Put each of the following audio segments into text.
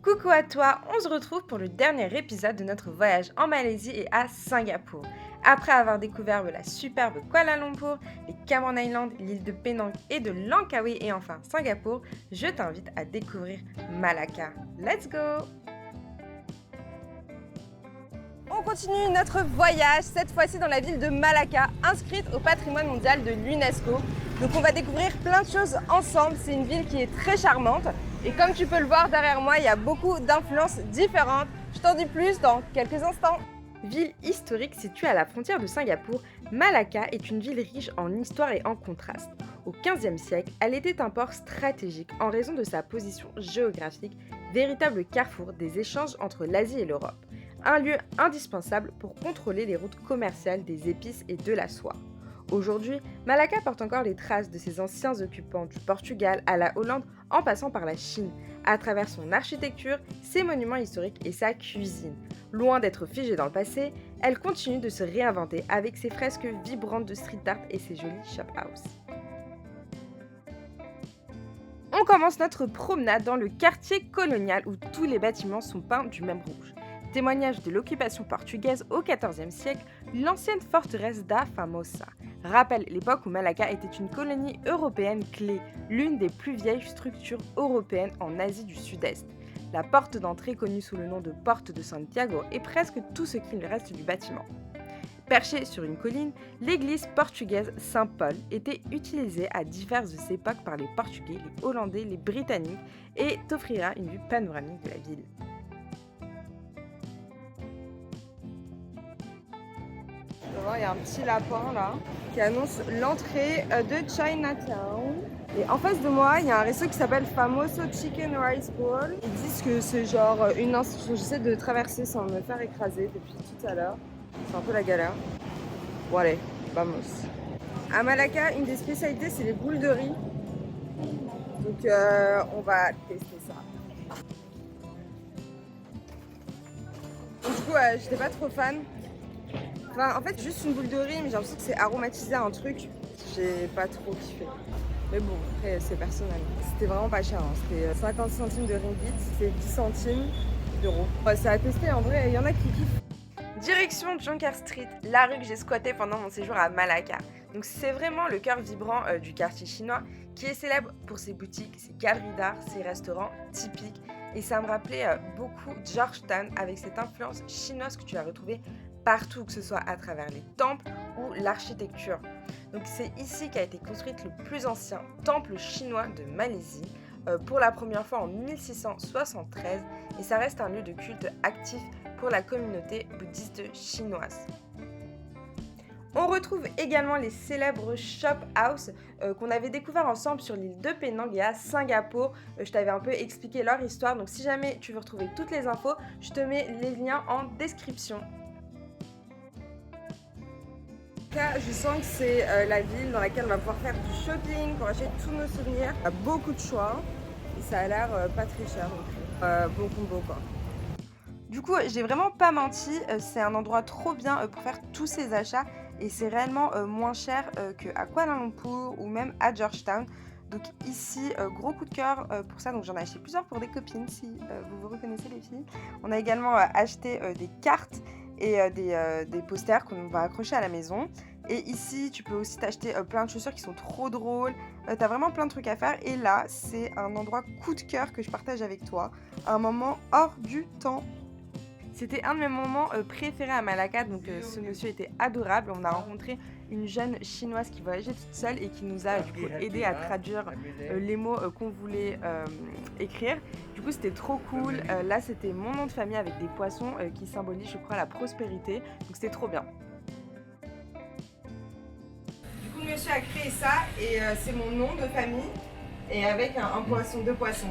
Coucou à toi, on se retrouve pour le dernier épisode de notre voyage en Malaisie et à Singapour. Après avoir découvert la superbe Kuala Lumpur, les Cameron Islands, l'île de Penang et de Langkawi et enfin Singapour, je t'invite à découvrir Malacca. Let's go! On continue notre voyage, cette fois-ci dans la ville de Malacca, inscrite au patrimoine mondial de l'UNESCO. Donc on va découvrir plein de choses ensemble, c'est une ville qui est très charmante. Et comme tu peux le voir derrière moi, il y a beaucoup d'influences différentes. Je t'en dis plus dans quelques instants. Ville historique située à la frontière de Singapour, Malacca est une ville riche en histoire et en contraste. Au XVe siècle, elle était un port stratégique en raison de sa position géographique, véritable carrefour des échanges entre l'Asie et l'Europe. Un lieu indispensable pour contrôler les routes commerciales des épices et de la soie. Aujourd'hui, Malacca porte encore les traces de ses anciens occupants du Portugal à la Hollande en passant par la Chine, à travers son architecture, ses monuments historiques et sa cuisine. Loin d'être figée dans le passé, elle continue de se réinventer avec ses fresques vibrantes de street art et ses jolis shop house. On commence notre promenade dans le quartier colonial où tous les bâtiments sont peints du même rouge. Témoignage de l'occupation portugaise au XIVe siècle, l'ancienne forteresse da Famosa rappelle l'époque où Malacca était une colonie européenne clé, l'une des plus vieilles structures européennes en Asie du Sud-Est. La porte d'entrée, connue sous le nom de Porte de Santiago, est presque tout ce qu'il reste du bâtiment. Perchée sur une colline, l'église portugaise Saint-Paul était utilisée à diverses époques par les Portugais, les Hollandais, les Britanniques et t'offrira une vue panoramique de la ville. Il y a un petit lapin là qui annonce l'entrée de Chinatown. Et en face de moi, il y a un resto qui s'appelle Famoso Chicken Rice Bowl. Ils disent que c'est genre une institution. J'essaie de traverser sans me faire écraser depuis tout à l'heure. C'est un peu la galère. Bon allez, vamos. À Malacca, une des spécialités, c'est les boules de riz. Donc on va tester ça. Donc, du coup, j'étais pas trop fan. Enfin, en fait, juste une boule de riz, mais j'ai l'impression que c'est aromatisé à un truc. J'ai pas trop kiffé. Mais bon, après, c'est personnel. C'était vraiment pas cher. Hein. C'était 50 centimes de ringgit, c'est 10 centimes d'euros. Ouais, c'est à tester, en vrai, il y en a qui kiffent. Direction Jonker Street, la rue que j'ai squattée pendant mon séjour à Malacca. Donc c'est vraiment le cœur vibrant du quartier chinois qui est célèbre pour ses boutiques, ses galeries d'art, ses restaurants typiques. Et ça me rappelait beaucoup Georgetown avec cette influence chinoise que tu vas retrouver partout, que ce soit à travers les temples ou l'architecture. Donc c'est ici qu'a été construite le plus ancien temple chinois de Malaisie, pour la première fois en 1673, et ça reste un lieu de culte actif pour la communauté bouddhiste chinoise. On retrouve également les célèbres shop house qu'on avait découvert ensemble sur l'île de Penang et à Singapour. Je t'avais un peu expliqué leur histoire, donc si jamais tu veux retrouver toutes les infos, je te mets les liens en description. Là, je sens que c'est la ville dans laquelle on va pouvoir faire du shopping pour acheter tous nos souvenirs. Il y a beaucoup de choix et ça a l'air pas très cher non plus. Bon combo quoi. Du coup, j'ai vraiment pas menti, c'est un endroit trop bien pour faire tous ces achats et c'est réellement moins cher qu'à Kuala Lumpur ou même à Georgetown. Donc ici, gros coup de cœur pour ça, donc j'en ai acheté plusieurs pour des copines si vous vous reconnaissez les filles. On a également acheté des cartes et des posters qu'on va accrocher à la maison. Et ici, tu peux aussi t'acheter plein de chaussures qui sont trop drôles. T'as vraiment plein de trucs à faire. Et là, c'est un endroit coup de cœur que je partage avec toi. Un moment hors du temps. C'était un de mes moments préférés à Malacca, donc ce monsieur était adorable. On a rencontré une jeune chinoise qui voyageait toute seule et qui nous a du coup aidé à traduire les mots qu'on voulait écrire. Du coup c'était trop cool. Là c'était mon nom de famille avec des poissons qui symbolisent je crois la prospérité. Donc c'était trop bien. Du coup le monsieur a créé ça et c'est mon nom de famille et avec un poisson, deux poissons.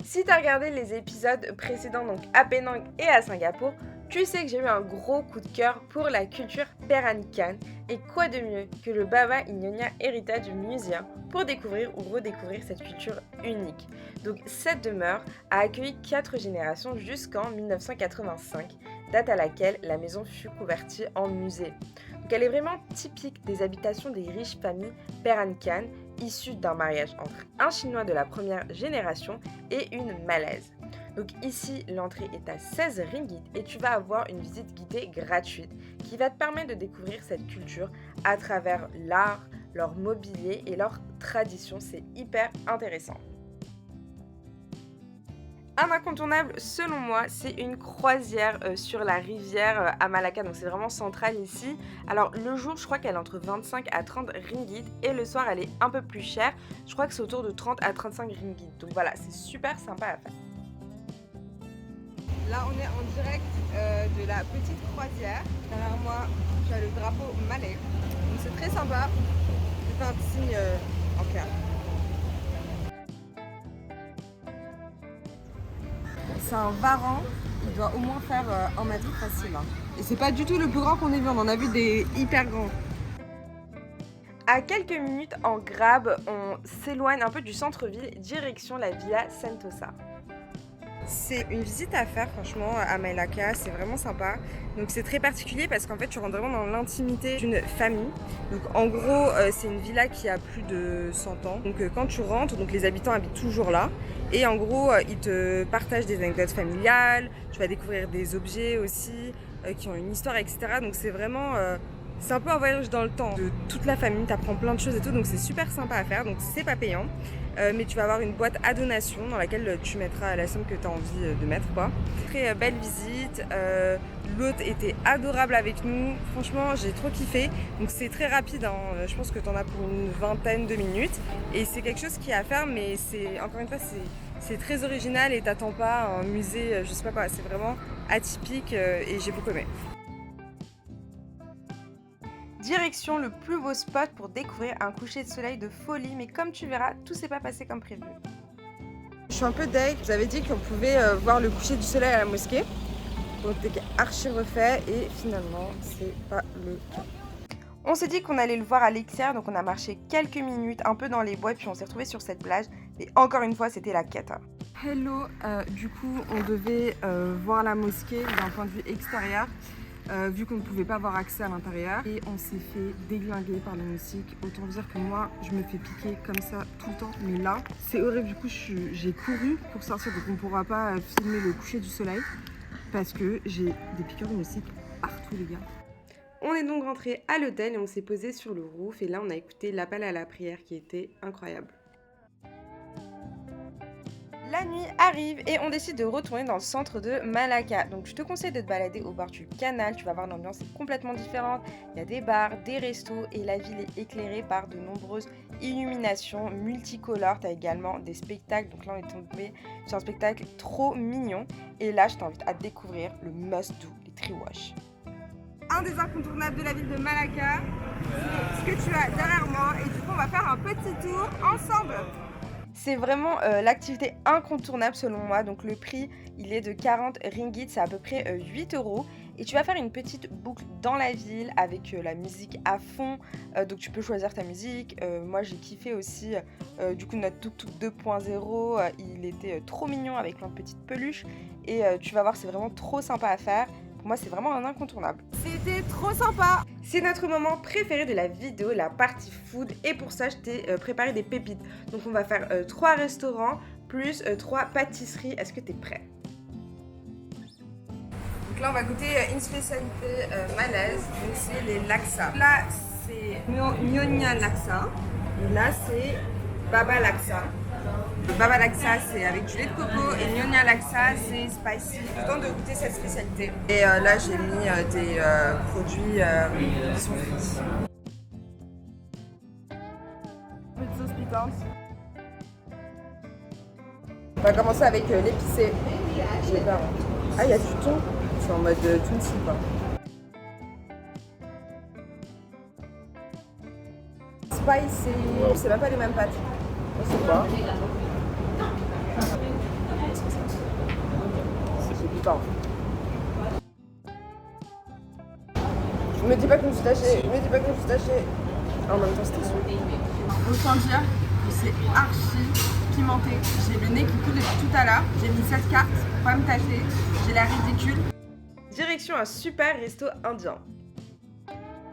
Si tu as regardé les épisodes précédents, donc à Penang et à Singapour, tu sais que j'ai eu un gros coup de cœur pour la culture Peranakan. Et quoi de mieux que le Baba Inyonya Heritage Museum pour découvrir ou redécouvrir cette culture unique. Donc cette demeure a accueilli 4 générations jusqu'en 1985, date à laquelle la maison fut convertie en musée. Donc elle est vraiment typique des habitations des riches familles Peranakan issu d'un mariage entre un Chinois de la première génération et une Malaise. Donc ici, l'entrée est à 16 ringgit et tu vas avoir une visite guidée gratuite qui va te permettre de découvrir cette culture à travers l'art, leur mobilier et leurs traditions. C'est hyper intéressant. Un incontournable selon moi, c'est une croisière sur la rivière à Malacca, donc c'est vraiment central ici. Alors le jour, je crois qu'elle est entre 25 à 30 ringgit et le soir, elle est un peu plus chère. Je crois que c'est autour de 30 à 35 ringgit. Donc voilà, c'est super sympa à faire. Là, on est en direct de la petite croisière. Derrière moi, tu as le drapeau malais. Donc c'est très sympa. Je fais un petit signe en cœur. C'est un varan, il doit au moins faire 1 mètre facile. Hein. Et c'est pas du tout le plus grand qu'on ait vu, on en a vu des hyper grands. À quelques minutes en Grab, on s'éloigne un peu du centre-ville, direction la Via Sentosa. C'est une visite à faire franchement à Malacca, c'est vraiment sympa. Donc c'est très particulier parce qu'en fait tu rentres vraiment dans l'intimité d'une famille. Donc en gros c'est une villa qui a plus de 100 ans. Donc quand tu rentres, donc les habitants habitent toujours là. Et en gros ils te partagent des anecdotes familiales, tu vas découvrir des objets aussi qui ont une histoire, etc. Donc c'est vraiment... c'est un peu un voyage dans le temps de toute la famille, tu apprends plein de choses et tout, donc c'est super sympa à faire, donc c'est pas payant. Mais tu vas avoir une boîte à donation dans laquelle tu mettras la somme que tu as envie de mettre, quoi. Très belle visite, l'hôte était adorable avec nous, franchement j'ai trop kiffé. Donc c'est très rapide, hein. Je pense que tu en as pour une vingtaine de minutes. Et c'est quelque chose qui est à faire, mais c'est encore une fois c'est très original et t'attends pas un musée, je sais pas quoi, c'est vraiment atypique et j'ai beaucoup aimé. Direction le plus beau spot pour découvrir un coucher de soleil de folie, mais comme tu verras, tout s'est pas passé comme prévu. Je suis un peu deg, vous avez dit qu'on pouvait voir le coucher du soleil à la mosquée, donc c'était archi refait et finalement c'est pas le cas. On s'est dit qu'on allait le voir à l'extérieur, donc on a marché quelques minutes un peu dans les bois, puis on s'est retrouvé sur cette plage, et encore une fois c'était la cata. Hello, du coup on devait voir la mosquée d'un point de vue extérieur. Vu qu'on ne pouvait pas avoir accès à l'intérieur et on s'est fait déglinguer par les moustiques. Autant dire que moi je me fais piquer comme ça tout le temps, mais là c'est horrible. Du coup j'ai couru pour sortir, donc on ne pourra pas filmer le coucher du soleil parce que j'ai des piqûres de moustiques partout les gars. On est donc rentré à l'hôtel et on s'est posé sur le roof et là on a écouté l'appel à la prière qui était incroyable. La nuit arrive et on décide de retourner dans le centre de Malacca. Donc je te conseille de te balader au bord du canal, tu vas voir l'ambiance est complètement différente. Il y a des bars, des restos et la ville est éclairée par de nombreuses illuminations multicolores. Tu as également des spectacles, donc là on est tombé sur un spectacle trop mignon. Et là je t'invite à découvrir le must-do, les tree wash. Un des incontournables de la ville de Malacca, c'est ce que tu as derrière moi et du coup on va faire un petit tour ensemble. C'est vraiment l'activité incontournable selon moi, donc le prix il est de 40 ringgit, c'est à peu près 8 €. Et tu vas faire une petite boucle dans la ville avec la musique à fond, donc tu peux choisir ta musique. Moi j'ai kiffé aussi du coup notre tuk-tuk 2.0, il était trop mignon avec plein de petites peluches. Et tu vas voir c'est vraiment trop sympa à faire. Pour moi, c'est vraiment un incontournable. C'était trop sympa! C'est notre moment préféré de la vidéo, la partie food. Et pour ça, je t'ai préparé des pépites. Donc, on va faire 3 restaurants plus 3 pâtisseries. Est-ce que t'es prêt? Donc là, on va goûter une spécialité malaise. Donc, c'est les laksa. Là, c'est Nyonya Laksa. Et là, c'est Baba Laksa. Baba Laksa c'est avec du lait de coco et Nyonya Laksa c'est spicy. Je tente de goûter cette spécialité. Et là j'ai mis des produits qui sont frits. Petite sauce piquante. On va commencer avec l'épicé. Je l'ai pas. Ah il y a du thon. C'est en mode Tunsi quoi. Spicy. C'est même pas les mêmes pâtes. C'est quoi? C'est piquant. Je me dis pas que je me suis tachée. En même temps, c'était sûr. Autant dire que c'est archi pimenté. J'ai le nez qui coule depuis tout à l'heure. J'ai mis cette carte pour pas me tâcher. J'ai l'air ridicule. Direction un super resto indien.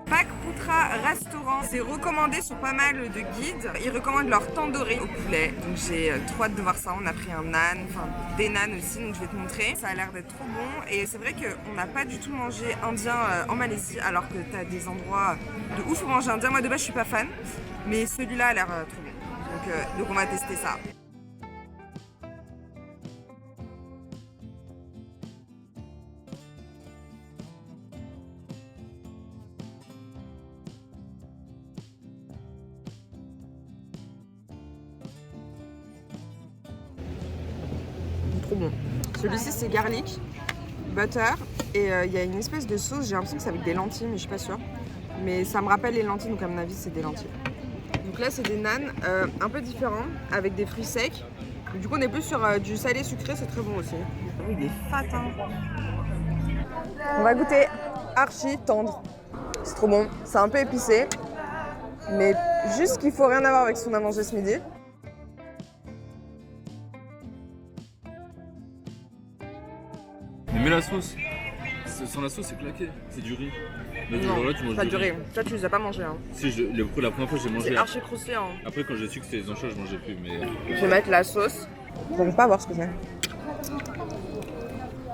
Pak Putra Restaurant, c'est recommandé sur pas mal de guides. Ils recommandent leur tandoori au poulet. Donc j'ai trop hâte de voir ça. On a pris un nan, enfin des naans aussi, donc je vais te montrer. Ça a l'air d'être trop bon. Et c'est vrai qu'on n'a pas du tout mangé indien en Malaisie, alors que t'as des endroits de ouf pour manger indien. Moi de base je suis pas fan, mais celui-là a l'air trop bon. Donc on va tester ça. Trop bon. Celui-ci c'est garlic, butter et il y a une espèce de sauce, j'ai l'impression que c'est avec des lentilles mais je suis pas sûre. Mais ça me rappelle les lentilles donc à mon avis c'est des lentilles. Donc là c'est des naans un peu différents avec des fruits secs. Du coup on est plus sur du salé sucré, c'est très bon aussi. Oui, il est fat hein. On va goûter archi tendre. C'est trop bon, c'est un peu épicé. Mais juste qu'il faut rien avoir avec ce qu'on a mangé ce midi. Mais la sauce, sans la sauce c'est claqué, c'est du riz. Mais Non, là, tu manges pas du riz. Toi tu les as pas mangés hein. Si, la première fois j'ai mangé. C'est archi croustillant. Après quand j'ai su que c'était les anchois je mangeais plus mais... Je vais mettre la sauce. Vous n'allez pas voir ce que c'est.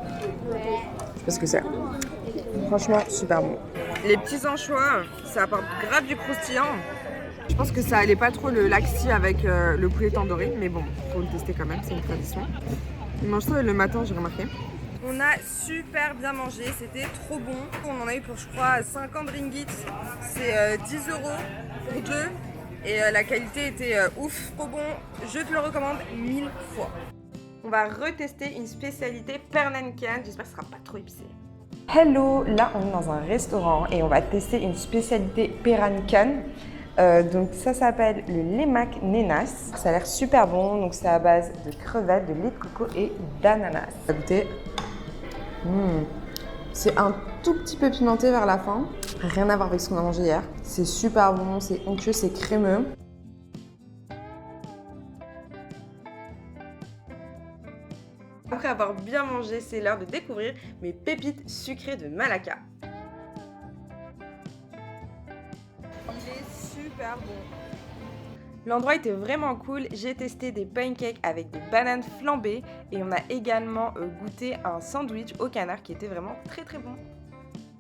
Je sais pas ce que c'est. Franchement super bon. Les petits anchois, ça apporte grave du croustillant. Je pense que ça allait pas trop le laxi avec le poulet tandoori, mais bon, faut le tester quand même, c'est une tradition. On mange ça le matin, j'ai remarqué. On a super bien mangé, c'était trop bon. On en a eu pour je crois 50 ringgit, c'est 10 € pour deux. Et la qualité était ouf, trop bon, je te le recommande 1000 fois. On va retester une spécialité Peranakan, j'espère que ce sera pas trop épicé. Hello, là on est dans un restaurant et on va tester une spécialité Peranakan. Donc ça s'appelle le lemak nenas. Ça a l'air super bon, donc c'est à base de crevettes, de lait de coco et d'ananas. On va goûter. C'est un tout petit peu pimenté vers la fin. Rien à voir avec ce qu'on a mangé hier. C'est super bon, c'est onctueux, c'est crémeux. Après avoir bien mangé, c'est l'heure de découvrir mes pépites sucrées de Malacca. Il est super bon. L'endroit était vraiment cool, j'ai testé des pancakes avec des bananes flambées et on a également goûté un sandwich au canard qui était vraiment très très bon.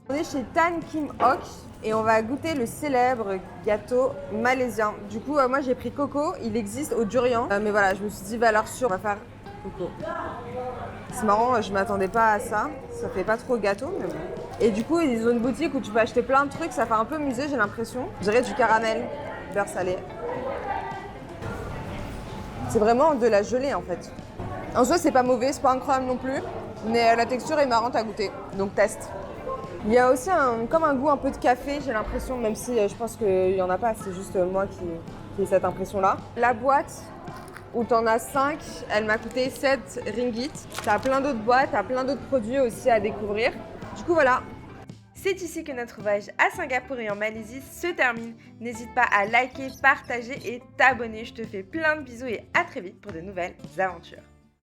On est chez Tan Kim Hock et on va goûter le célèbre gâteau malaisien. Du coup moi j'ai pris coco, il existe au durian, mais voilà je me suis dit valeur sûre, on va faire coco. C'est marrant, je m'attendais pas à ça, ça fait pas trop gâteau mais bon. Et du coup ils ont une boutique où tu peux acheter plein de trucs, ça fait un peu musée j'ai l'impression. Je dirais du caramel, beurre salé. C'est vraiment de la gelée en fait. En soi c'est pas mauvais, c'est pas incroyable non plus, mais la texture est marrante à goûter, donc teste. Il y a aussi comme un goût un peu de café, j'ai l'impression, même si je pense qu'il y en a pas, c'est juste moi qui ai cette impression là. La boîte où t'en as 5, elle m'a coûté 7 ringgit. T'as plein d'autres boîtes, t'as plein d'autres produits aussi à découvrir. Du coup voilà. C'est ici que notre voyage à Singapour et en Malaisie se termine. N'hésite pas à liker, partager et t'abonner. Je te fais plein de bisous et à très vite pour de nouvelles aventures.